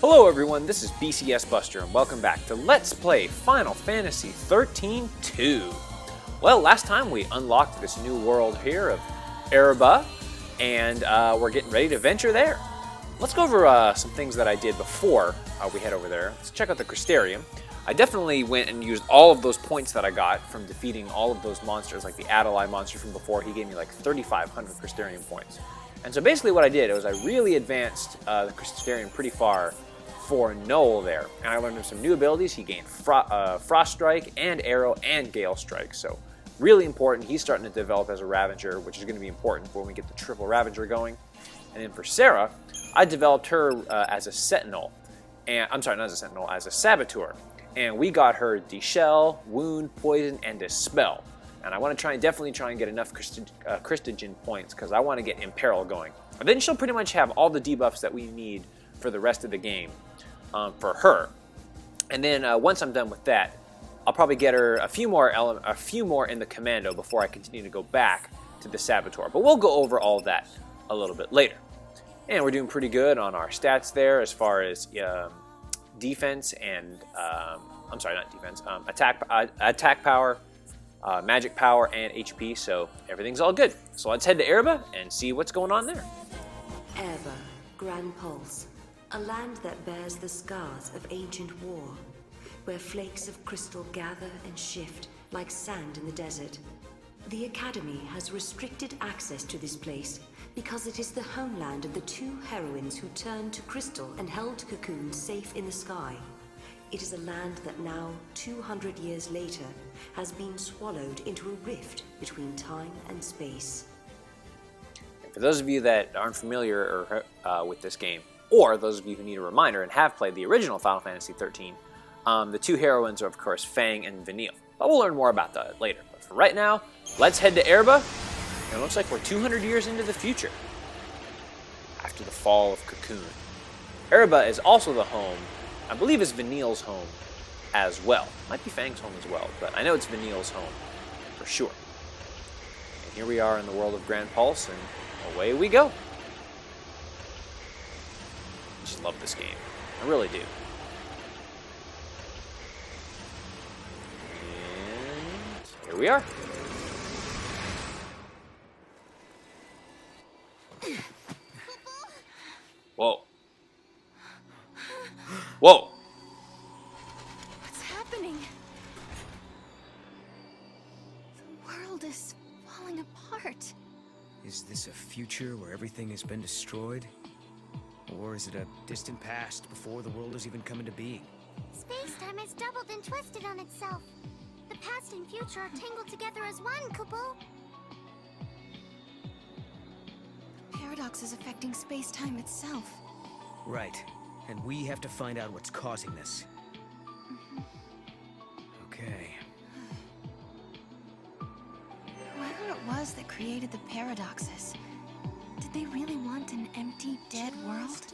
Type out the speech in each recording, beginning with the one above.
Hello everyone, this is BCS Buster and welcome back to Let's Play Final Fantasy XIII 2. Well, last time we unlocked this new world here of Oerba, and we're getting ready to venture there. Let's go over some things that I did before we head over there. Let's check out the Crystarium. I definitely went and used all of those points that I got from defeating all of those monsters, like the Adeli monster from before. He gave me like 3,500 Crystarium points. And so basically what I did was I really advanced the Crystarium pretty far for Noel there. And I learned him some new abilities. He gained Frost Strike and Arrow and Gale Strike. So really important. He's starting to develop as a Ravager, which is going to be important when we get the triple Ravager going. And then for Sarah, I developed her as a Sentinel. And I'm sorry, not as a Sentinel, as a Saboteur. And we got her Deshell, Wound, Poison, and Dispel. And I want to definitely try and get enough Christogen points because I want to get Imperil going. And then she'll pretty much have all the debuffs that we need for the rest of the game for her. And then once I'm done with that, I'll probably get her a few more in the Commando before I continue to go back to the Saboteur. But we'll go over all that a little bit later. And we're doing pretty good on our stats there as far as defense and I'm sorry, not defense. Attack power, magic power, and HP. So everything's all good. So let's head to Oerba and see what's going on there. Oerba, Grand Pulse, a land that bears the scars of ancient war, where flakes of crystal gather and shift like sand in the desert. The Academy has restricted access to this place because it is the homeland of the two heroines who turned to crystal and held Cocoon safe in the sky. It is a land that now, 200 years later, has been swallowed into a rift between time and space. For those of you that aren't familiar with this game, or those of you who need a reminder and have played the original Final Fantasy XIII, the two heroines are, of course, Fang and Vanille. But we'll learn more about that later. But for right now, let's head to Oerba. And it looks like we're 200 years into the future, after the fall of Cocoon. Oerba is also the home, I believe it's Vanille's home as well. Might be Fang's home as well, but I know it's Vanille's home for sure. And here we are in the world of Grand Pulse, and away we go. I just love this game. I really do. And here we are. Whoa. Whoa. What's happening? The world is falling apart. Is this a future where everything has been destroyed? Or is it a distant past before the world has even come into being? Space-time has doubled and twisted on itself. The past and future are tangled together as one, Kupo. The paradox is affecting space-time itself. Right. And we have to find out what's causing this. Okay. Whoever it was that created the paradoxes, did they really want an empty, dead world?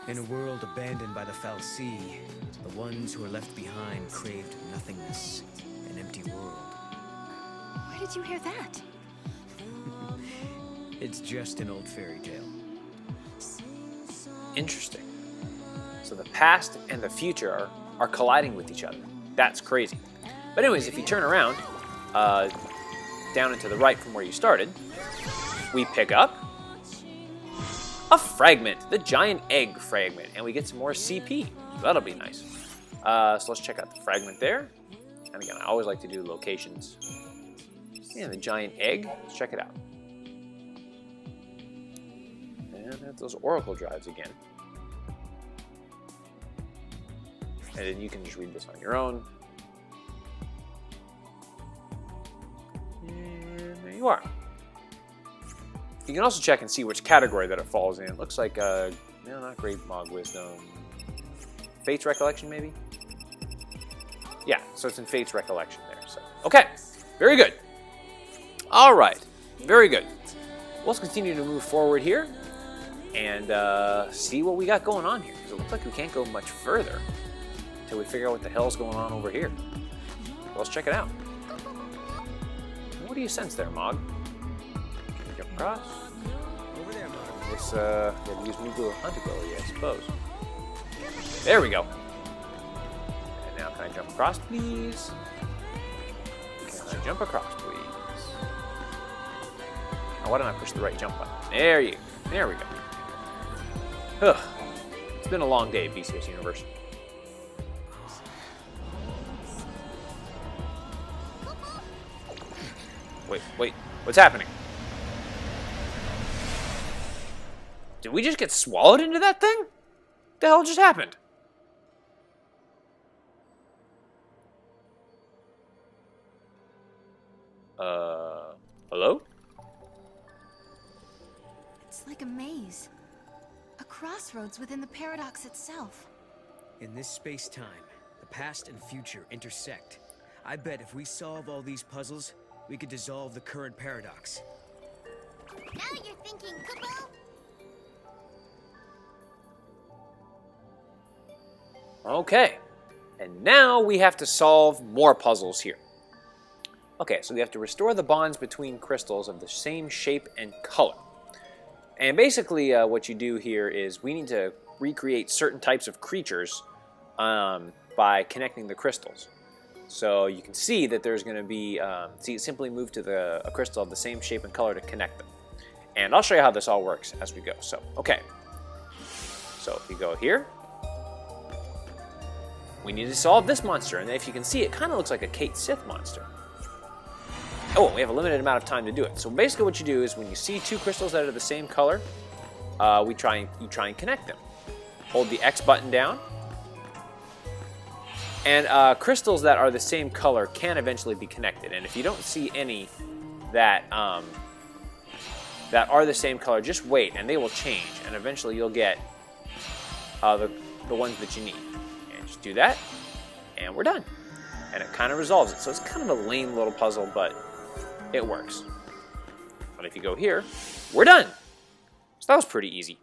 In a world abandoned by the Fal'Cie, the ones who are left behind craved nothingness, an empty world. Where did you hear that? It's just an old fairy tale. Interesting. So the past and the future are colliding with each other. That's crazy. But anyways, if you turn around, down and to the right from where you started, we pick up a fragment, the giant egg fragment, and we get some more CP. So that'll be nice. So let's check out the fragment there. And again, I always like to do locations. And the giant egg, let's check it out. And that's those Oracle drives again. And then you can just read this on your own. And there you are. You can also check and see which category that it falls in. It looks like, no, not Great Mog Wisdom. Fate's Recollection, maybe? Yeah, so it's in Fate's Recollection there. So, okay, very good. All right, very good. Let's continue to move forward here and see what we got going on here. Because it looks like we can't go much further until we figure out what the hell's going on over here. Well, let's check it out. What do you sense there, Mog? Can we jump across? Over there, Mog. This, yeah, use Moogle Hunt ability, I suppose. There we go. And now can I jump across, please? Can I jump across, please? Oh, why don't I push the right jump button? There we go. Ugh. It's been a long day at BCS Universe. Wait, what's happening? Did we just get swallowed into that thing? What the hell just happened? Hello? It's like a maze. A crossroads within the paradox itself. In this space-time, the past and future intersect. I bet if we solve all these puzzles, we could dissolve the current paradox. Now you're thinking, Kupo. Okay. And now we have to solve more puzzles here. Okay, so we have to restore the bonds between crystals of the same shape and color. And basically what you do here is we need to recreate certain types of creatures by connecting the crystals. So you can see that there's going to be, simply move to a crystal of the same shape and color to connect them. And I'll show you how this all works as we go. So, okay. So if you go here, we need to solve this monster. And if you can see, it kind of looks like a Kate Sith monster. Oh, we have a limited amount of time to do it. So basically what you do is when you see two crystals that are the same color, you try and connect them. Hold the X button down. And crystals that are the same color can eventually be connected. And if you don't see any that are the same color, just wait and they will change. And eventually you'll get the ones that you need. And just do that, and we're done. And it kind of resolves it. So it's kind of a lame little puzzle, but it works. But if you go here, we're done. So that was pretty easy.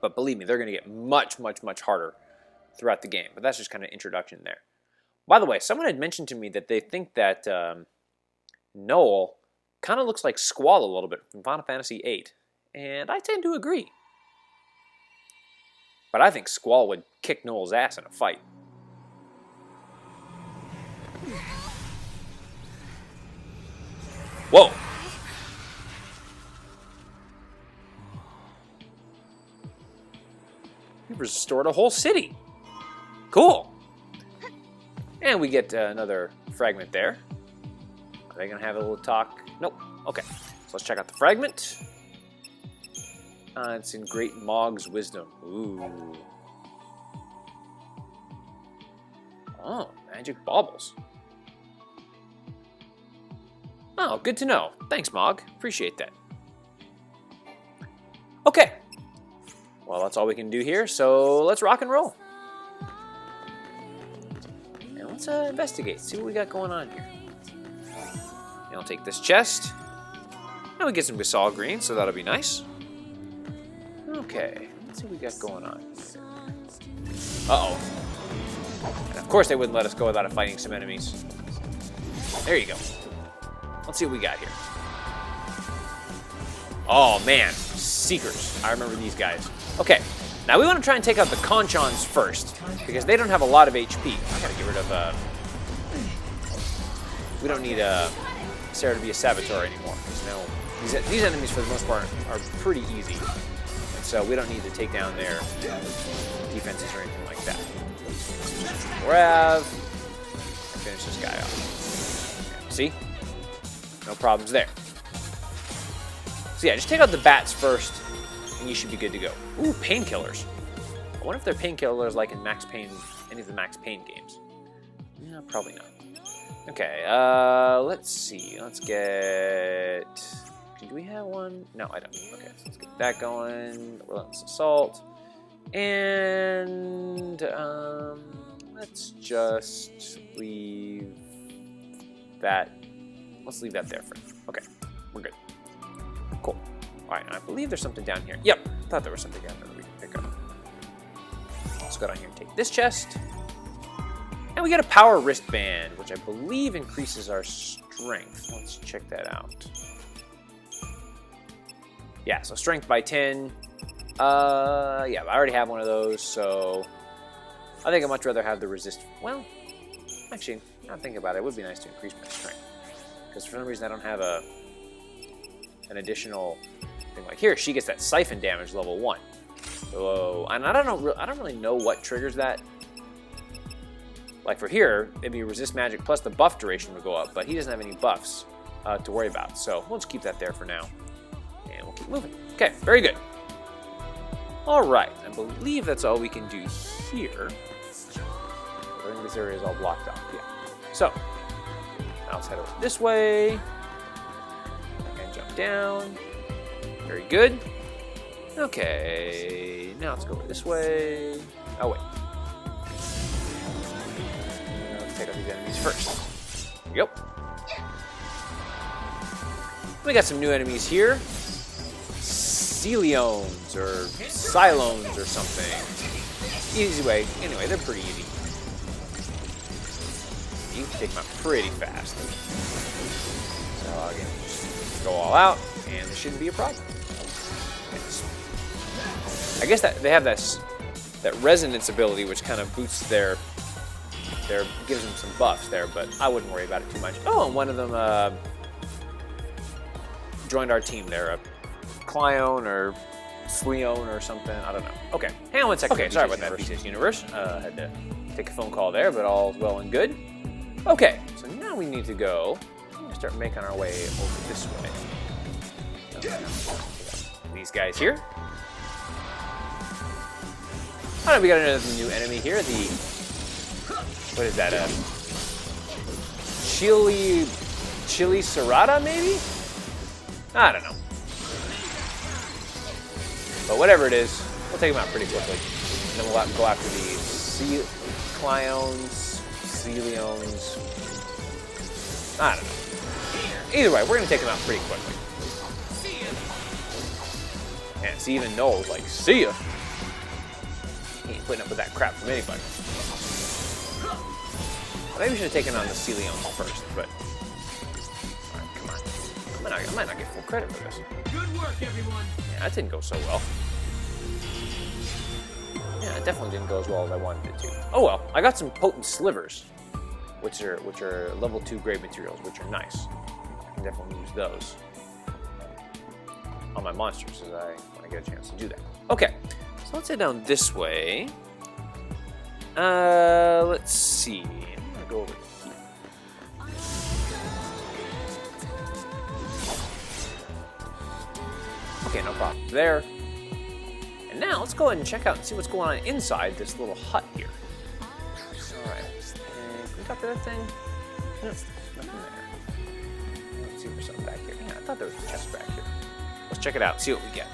But believe me, they're going to get much, much, much harder throughout the game. But that's just kind of introduction there. By the way, someone had mentioned to me that they think that Noel kind of looks like Squall a little bit from Final Fantasy VIII. And I tend to agree. But I think Squall would kick Noel's ass in a fight. Whoa! We've restored a whole city. Cool. And we get another fragment there. Are they going to have a little talk? Nope. Okay. So let's check out the fragment. It's in Great Mog's wisdom. Ooh. Oh, magic baubles. Oh, good to know. Thanks, Mog. Appreciate that. Okay. Well, that's all we can do here, so let's rock and roll. And let's investigate, see what we got going on here. And I'll take this chest. And we get some Basal Green, so that'll be nice. Okay, let's see what we got going on here. Uh-oh. And of course they wouldn't let us go without fighting some enemies. There you go. Let's see what we got here. Oh, man. Seekers. I remember these guys. Okay. Now we want to try and take out the Conchons first, because they don't have a lot of HP. I gotta get rid of, we don't need, Sarah to be a Saboteur anymore. Because now, these enemies, for the most part, are pretty easy. And so we don't need to take down their defenses or anything like that. Grab. And finish this guy off. See? No problems there. So yeah, just take out the bats first, and you should be good to go. Ooh, painkillers. I wonder if they're painkillers like in Max Payne, any of the Max Payne games. No, probably not. Okay, let's see. Let's get... Do we have one? No, I don't. Okay, so let's get that going. Relentless Assault. And, let's just leave that... Let's leave that there for now. Okay, we're good. Cool. All right, and I believe there's something down here. Yep, I thought there was something down there that we can pick up. Let's go down here and take this chest. And we get a power wristband, which I believe increases our strength. Let's check that out. Yeah, so strength by 10, Yeah, I already have one of those, so I think I'd much rather have the resist. Well, actually, now think about it, it would be nice to increase my strength. Because for some reason I don't have an additional thing. Like here, she gets that siphon damage level 1. So, and I don't really know what triggers that. Like for here, it'd be resist magic plus the buff duration would go up, but he doesn't have any buffs to worry about. So we'll just keep that there for now. And we'll keep moving. Okay, very good. All right, I believe that's all we can do here. I think this area is all blocked off, yeah. So, now let's head over this way. And jump down. Very good. Okay, now let's go over this way. Oh, wait. Let's take out these enemies first. There we go. We got some new enemies here. Celeones or Cylones or something. Easy way. Anyway, they're pretty easy. You can take them out pretty fast. So again, just go all out, and there shouldn't be a problem. I guess that they have that resonance ability, which kind of boosts their gives them some buffs there, but I wouldn't worry about it too much. Oh, and one of them joined our team there. A Cleone or Sleone or something. I don't know. Okay, hang on one second. Okay, sorry about that, BCS Universe. Had to take a phone call there, but all's well and good. Okay, so now we need to go. I'm gonna start making our way over this way. Okay. These guys here. All right, we got another new enemy here. The what is that? Chili Serrata, maybe? I don't know. But whatever it is, we'll take them out pretty quickly. And then we'll go after the Cleones, Celeones. I don't know. Either way, we're going to take them out pretty quickly. And see, even Noel's like, see ya. He ain't putting up with that crap from anybody. Maybe we should have taken on the Celeones first, but... Alright, come on. I might not get full credit for this. Good work, everyone. Yeah, that didn't go so well. Yeah, it definitely didn't go as well as I wanted it to. Oh well, I got some potent slivers, which are level 2 grade materials, which are nice. I can definitely use those on my monsters when I get a chance to do that. Okay, so let's head down this way. Let's see. I'm gonna go over here. Okay, no problem there. And now let's go ahead and check out and see what's going on inside this little hut here. Alright, can we talk to that thing? No, nothing there. Let's see if there's something back here. Yeah, I thought there was a chest back here. Let's check it out, see what we get.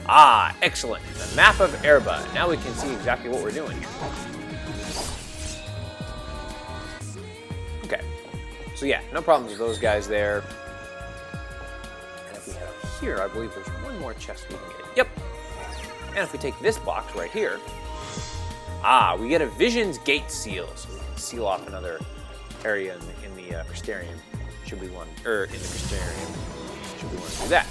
Ah, excellent. The map of Oerba. Now we can see exactly what we're doing here. Okay, so yeah, no problems with those guys there. And if we head up here, I believe there's one more chest we can get. Yep. And if we take this box right here, we get a Vision's Gate seal, so we can seal off another area in the Crystarium, should we want, in the Crystarium, should we want to do that.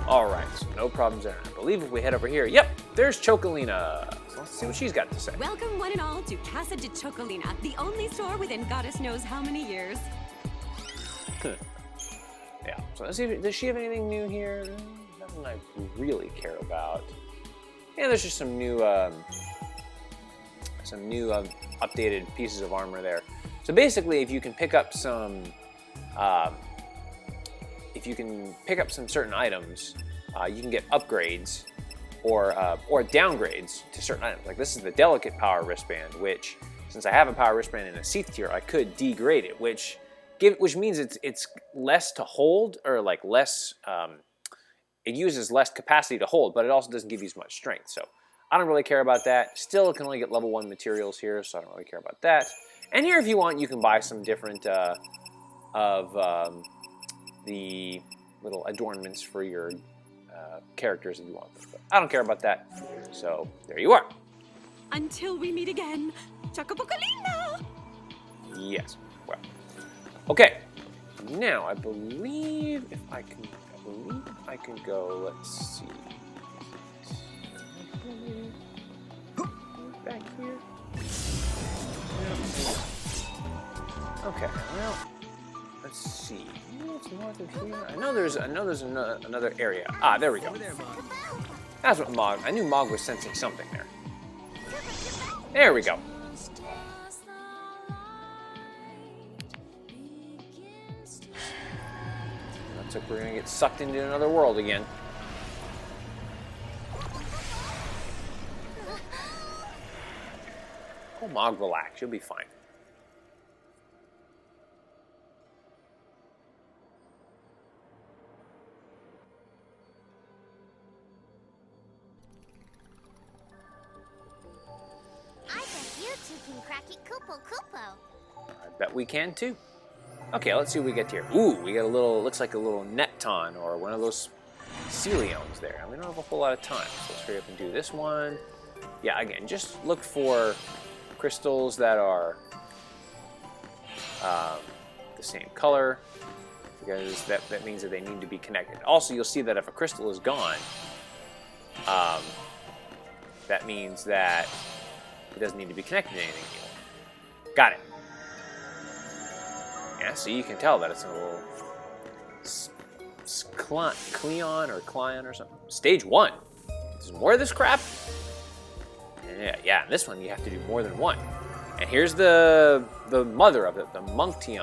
All right, so no problems there. I believe if we head over here, yep, there's Chocolina. So let's see what she's got to say. Welcome one and all to Casa de Chocolina, the only store within goddess knows how many years. Yeah, so let's see, does she have anything new here? Nothing I really care about. Yeah, there's just some new updated pieces of armor there. So basically, if you can pick up some certain items, you can get upgrades or downgrades to certain items. Like this is the delicate power wristband, which since I have a power wristband in a Seath tier, I could degrade it, which means it's less to hold, or like less. It uses less capacity to hold, but it also doesn't give you as much strength. So I don't really care about that. Still, it can only get level 1 materials here, so I don't really care about that. And here, if you want, you can buy some different the little adornments for your characters if you want. But I don't care about that. So there you are. Until we meet again, Chocopocolina! Yes. Well. Okay. Now I believe I can go. Let's see. Okay, well, let's see. It's north of here. I know there's another area. Ah, there we go. Over there, Mog. That's what Mog. I knew Mog was sensing something there. There we go. Looks like we're gonna get sucked into another world again. Oh, Mog, relax. You'll be fine. I bet you two can crack it Kupo Kupo. I bet we can too. Okay, let's see what we get here. Ooh, we got a little, looks like a little Nepton or one of those Celeones there. We don't have a whole lot of time, so let's hurry up and do this one. Yeah, again, just look for crystals that are the same color, because that means that they need to be connected. Also, you'll see that if a crystal is gone, that means that it doesn't need to be connected to anything new. Got it. Yeah, so you can tell that it's a little Cleon or Clion or something. Stage 1. There's more of this crap? Yeah, and this one you have to do more than one. And here's the mother of it, the Munction.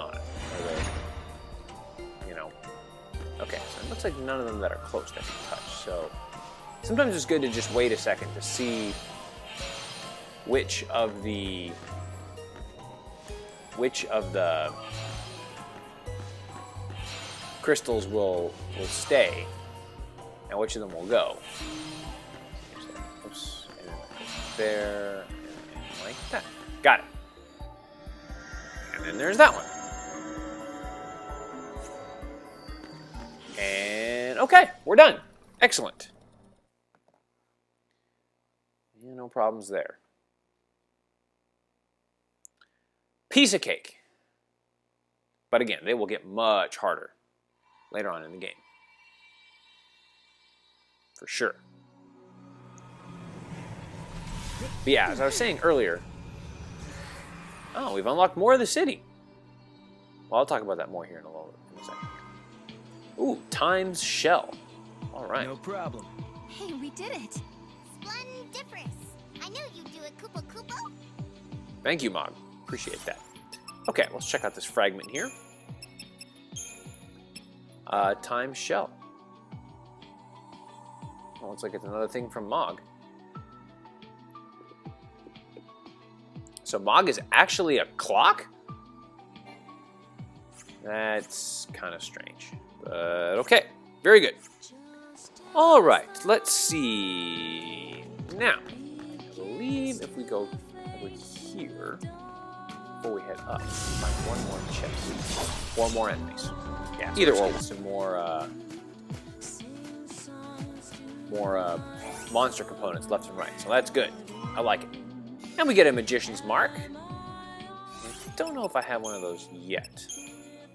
Okay, so it looks like none of them that are close that can touch. So sometimes it's good to just wait a second to see which of the crystals will stay and which of them will go. Oops, and then there, and like that. Got it. And then there's that one. And okay, we're done. Excellent. Yeah, no problems there. Piece of cake. But again, they will get much harder later on in the game. For sure. But yeah, as I was saying earlier, we've unlocked more of the city. Well, I'll talk about that more here in a second. Ooh, Time's Shell. All right. No problem. Hey, we did it. Splendiferous. I knew you'd do it, Kupo Kupo. Thank you, Mog. Appreciate that. Okay, let's check out this fragment here. Time's Shell. Well, looks like it's another thing from Mog. So Mog is actually a clock? That's kind of strange. But okay, very good. All right, let's see. Now, I believe if we go over here, before we head up, find one more chest. Or more enemies. Yeah, either or with some more monster components left and right. So that's good. I like it. And we get a Magician's Mark. I don't know if I have one of those yet.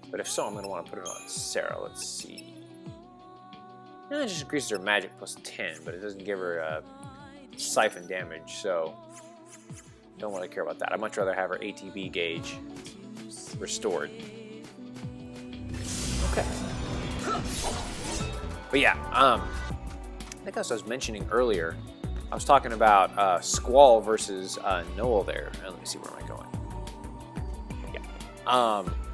But if so, I'm going to want to put it on Sarah. Let's see. It just increases her magic plus 10, but it doesn't give her siphon damage, so don't really care about that. I'd much rather have her ATB gauge restored. Okay. But yeah, I think as I was mentioning earlier, I was talking about Squall versus Noel there. Let me see, where am I going? Yeah.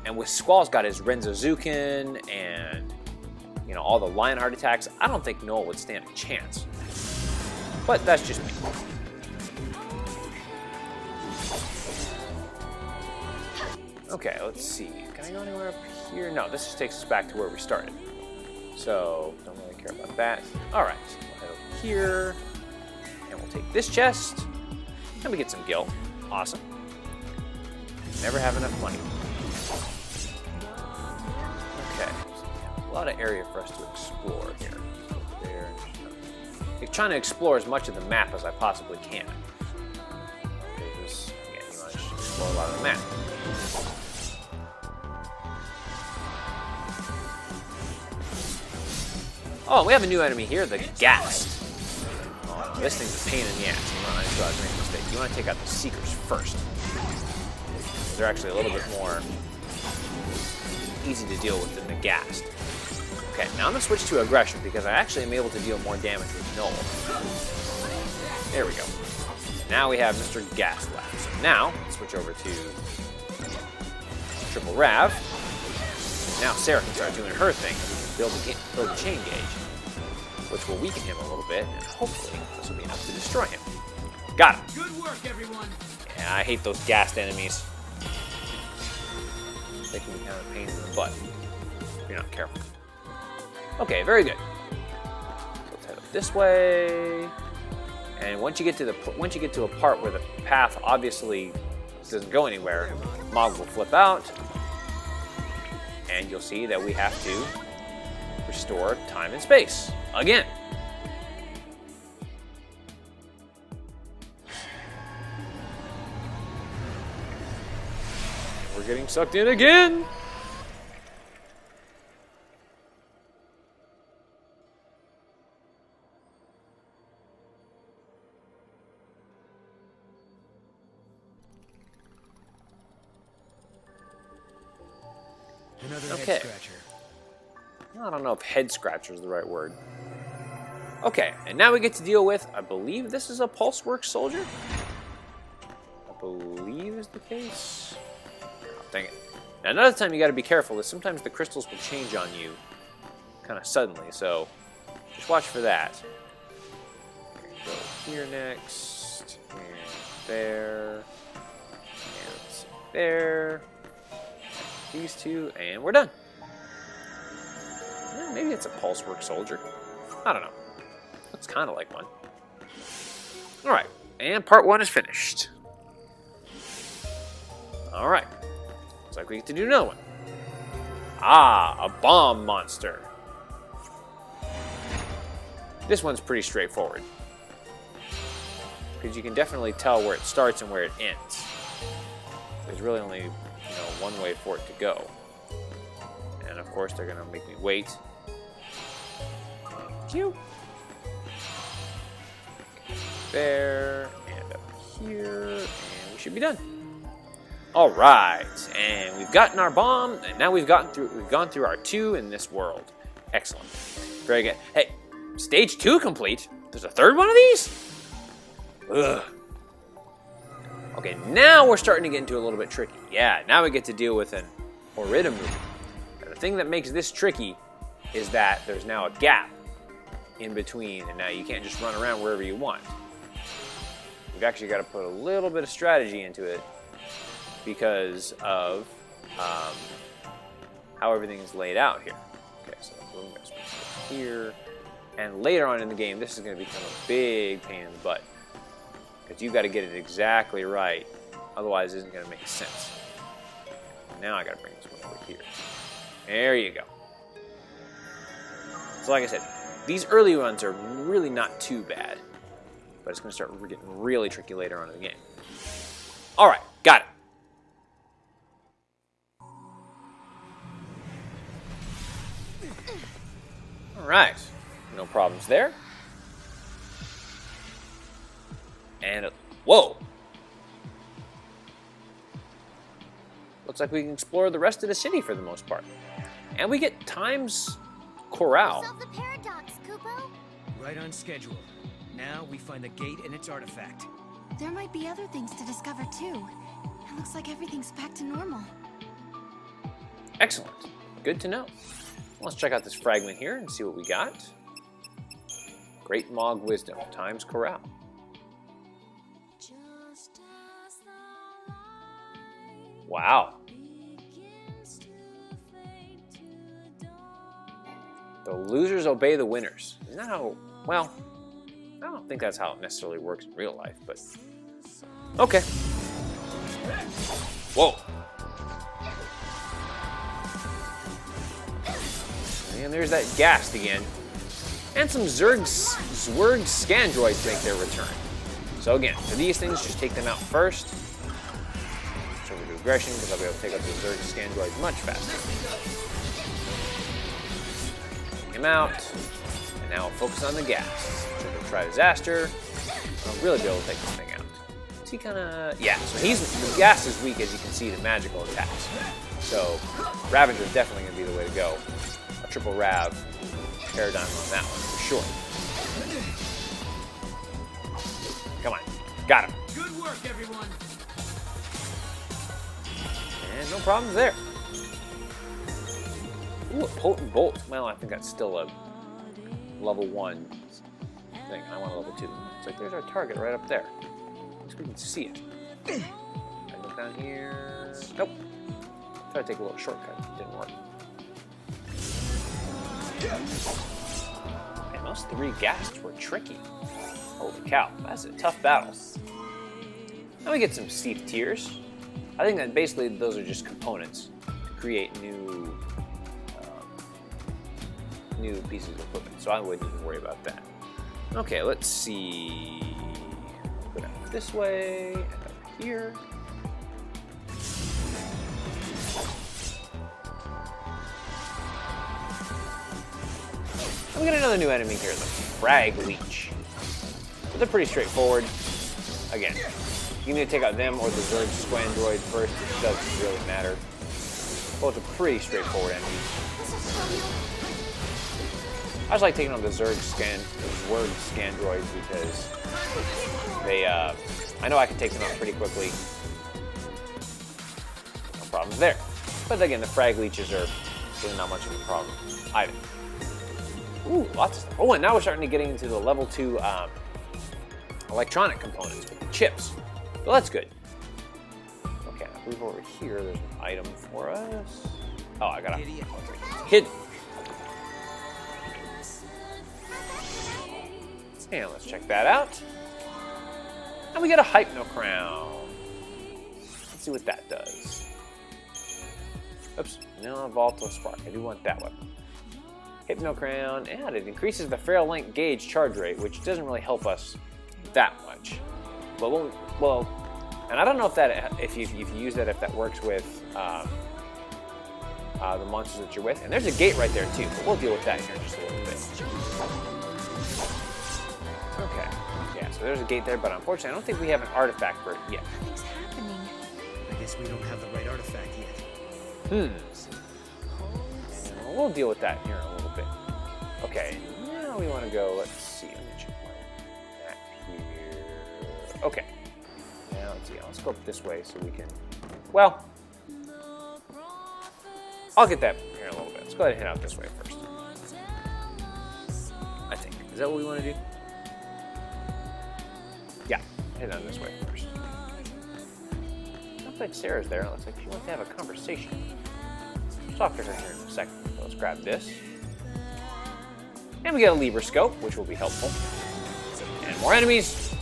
And with Squall's got his Renzozuken and, you know, all the Lionheart attacks, I don't think Noel would stand a chance. But that's just me. Okay, let's see. Can I go anywhere up here? No, this just takes us back to where we started. So, don't really care about that. Alright, so we'll head over here. And we'll take this chest. And we get some gil. Awesome. Never have enough money. Okay, so we have a lot of area for us to explore here. Over there. I'm trying to explore as much of the map as I possibly can. Because, again, you want to explore a lot of the map. Oh, we have a new enemy here, the Ghast. Oh, this thing's a pain in the ass. I just make a mistake. You want to take out the Seekers first. They're actually a little bit more easy to deal with than the Ghast. Okay, now I'm going to switch to aggression because I actually am able to deal more damage with Null. There we go. Now we have Mr. Ghast left. So now, let's switch over to Triple Rav. Now Sarah can start doing her thing. Build a chain gauge, which will weaken him a little bit, and hopefully this will be enough to destroy him. Got him. Good work, everyone. Yeah, I hate those Ghast enemies. They can be kind of a pain in the butt if you're not careful. Okay, very good. So let's head up this way. And once you get to a part where the path obviously doesn't go anywhere, Mog will flip out, and you'll see that we have to restore time and space again. We're getting sucked in again. Another Okay. head scratcher. I don't know if head scratcher is the right word. Okay, and now we get to deal with, I believe this is a Pulseworks soldier? I believe is the case. Oh, dang it. Now, another time you got to be careful is sometimes the crystals will change on you kind of suddenly, so just watch for that. Go here next, and there, and there. These two, and we're done. Maybe it's a Pulseworks soldier. I don't know. Looks kind of like one. Alright, and part 1 is finished. Alright. Looks like we get to do another one. Ah, a bomb monster. This one's pretty straightforward, because you can definitely tell where it starts and where it ends. There's really only one way for it to go. And of course, they're going to make me wait. Thank you. There, and up here, and we should be done. All right, and we've gotten our bomb, and now we've gone through our 2 in this world. Excellent. Very good. Hey, stage 2 complete. There's a third one of these? Ugh. Okay, now we're starting to get into a little bit tricky. Yeah, now we get to deal with an Oerba move. And the thing that makes this tricky is that there's now a gap in between, and now you can't just run around wherever you want. You've actually got to put a little bit of strategy into it because of how everything is laid out here. Okay, so boom, that's here. And later on in the game, this is going to become a big pain in the butt, because you've got to get it exactly right, otherwise it isn't going to make sense. Now I got to bring this one over here. There you go. So like I said, these early ones are really not too bad, but it's going to start getting really tricky later on in the game. All right, got it. All right, no problems there. And, whoa! Looks like we can explore the rest of the city for the most part. And we get Time's Corral. Solve the paradox, Kupo. Right on schedule. Now we find the gate and its artifact. There might be other things to discover too. It looks like everything's back to normal. Excellent. Good to know. Let's check out this fragment here and see what we got. Great Mog Wisdom, Time's Corral. Wow. The losers obey the winners. Isn't that how, well, I don't think that's how it necessarily works in real life, but okay. Whoa. And there's that Ghast again. And some Zwerg Scandroids make their return. So again, for these things, just take them out first. So we do aggression, because I'll be able to take out the Zwerg Scandroids much faster. Take him out. And now I'll focus on the Ghast. So we'll try Disaster. I'll really be able to take this thing out. Is he kind of... Yeah, so the Ghast is weak, as you can see, to magical attacks. So Ravager is definitely going to be the way to go. A triple Rav paradigm on that one for sure. Come on, got him. Good work, everyone. And no problems there. Ooh, a potent bolt. Well, I think that's still a level 1 thing. I want a level 2. It's like there's our target right up there. At least we can see it. I look down here. Nope. Try to take a little shortcut. Didn't work. And those 3 ghasts were tricky. Holy cow, that's a tough battle. Now we get some Seath Tears. I think that basically those are just components to create new pieces of equipment, so I wouldn't even worry about that. Okay, let's see. Go down this way, and up here. And we got another new enemy here, the Frag Leech. So they're pretty straightforward. Again, you need to take out them or the Zerg Squandroid first, which doesn't really matter. Both are pretty straightforward enemies. I just like taking on the Zerg Scandroids because they, I know I can take them out pretty quickly. No problems there. But again, the Frag Leeches are really not much of a problem either. Ooh, lots of stuff. Oh, and now we're starting to get into the level 2 electronic components with the chips. So that's good. Okay, I believe over here there's an item for us. Oh, I gotta hidden. And let's check that out. And we get a Hypno Crown. Let's see what that does. Oops, no, Volatile Spark. I do want that one. Hypno Crown, and it increases the Feral Link gauge charge rate, which doesn't really help us that much. But well, and I don't know if that, if you use that, if that works with the monsters that you're with. And there's a gate right there too, but we'll deal with that here in just a little bit. Okay, yeah, so there's a gate there, but unfortunately I don't think we have an artifact for it yet. Nothing's happening. I guess we don't have the right artifact yet. And we'll deal with that here in a little bit. Okay, now we want to go, let's see, let me check my map here. Okay, now let's see, let's go up this way so we can, well, I'll get that here in a little bit. Let's go ahead and head out this way first. I think, is that what we want to do? Yeah, head on this way first. Looks like Sarah's there. It looks like she wants to have a conversation. I'll talk to her here in a second. So let's grab this. And we get a lever scope, which will be helpful. And more enemies.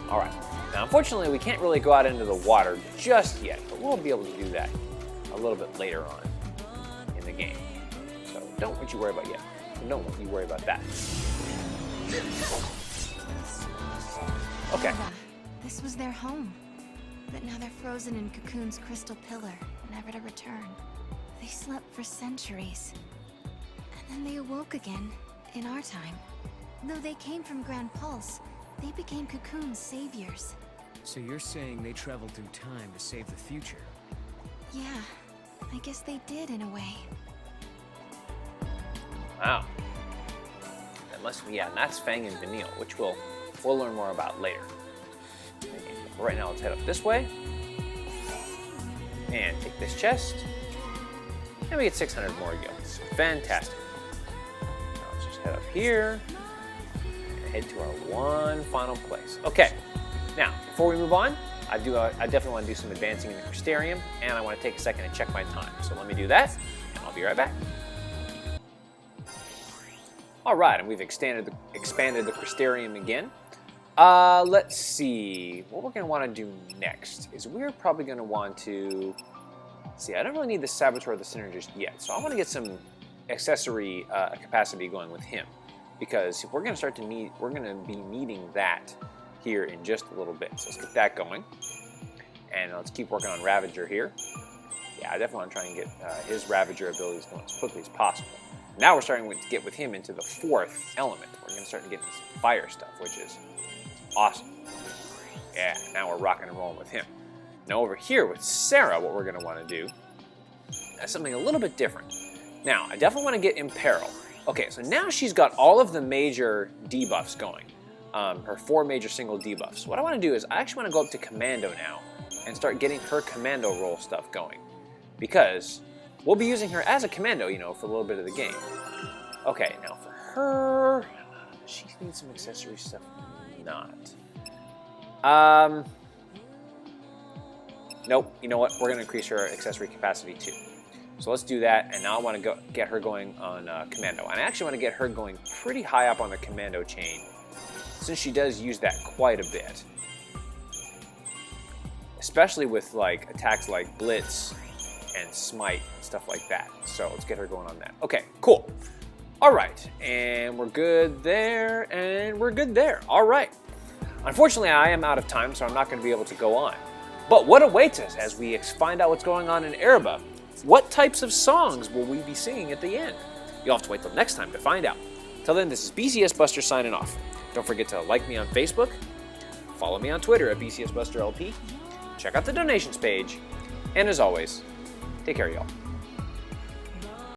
All right. Now, unfortunately, we can't really go out into the water just yet, but we'll be able to do that a little bit later on in the game. So don't you worry about yet. Don't you worry about that. Okay. Oerba, this was their home. But now they're frozen in Cocoon's crystal pillar, never to return. They slept for centuries. And then they awoke again, in our time. Though they came from Grand Pulse, they became Cocoon's saviors. So you're saying they traveled through time to save the future? Yeah, I guess they did in a way. Wow. That must be, yeah, and that's Fang and Vanille, which we'll learn more about later. But right now, let's head up this way. And take this chest. And we get 600 more gills. Fantastic. Now let's just head up here. And head to our one final place. Okay. Now, before we move on, I definitely want to do some advancing in the Crystarium, and I want to take a second and check my time. So let me do that, and I'll be right back. All right, and we've expanded the Crystarium again. Let's see. What we're going to want to do next is we're probably going to want to... See, I don't really need the Saboteur or the Synergist yet, so I want to get some accessory capacity going with him, because we're going to be needing that here in just a little bit. So let's get that going, and let's keep working on Ravager here. Yeah, I definitely want to try and get his Ravager abilities going as quickly as possible. Now we're starting to get with him into the 4th element. We're going to start to get some fire stuff, which is awesome. Yeah, now we're rocking and rolling with him. Now over here with Sarah, what we're going to want to do as something a little bit different. Now, I definitely want to get Imperil. Okay, so now she's got all of the major debuffs going. Her 4 major single debuffs. What I want to do is I actually want to go up to Commando now and start getting her Commando roll stuff going. Because we'll be using her as a Commando, you know, for a little bit of the game. Okay, now for her, she needs some accessory stuff. Not. Nope, you know what? We're going to increase her accessory capacity too. So let's do that, and now I want to get her going on Commando. And I actually want to get her going pretty high up on the Commando chain, since she does use that quite a bit. Especially with like attacks like Blitz and Smite and stuff like that. So let's get her going on that. Okay, cool. All right, and we're good there, and we're good there. All right. Unfortunately, I am out of time, so I'm not going to be able to go on. But what awaits us as we find out what's going on in Oerba? What types of songs will we be singing at the end? You'll have to wait till next time to find out. Till then, this is BCS Buster signing off. Don't forget to like me on Facebook, follow me on Twitter at BCSBusterLP, check out the donations page, and as always, take care, y'all.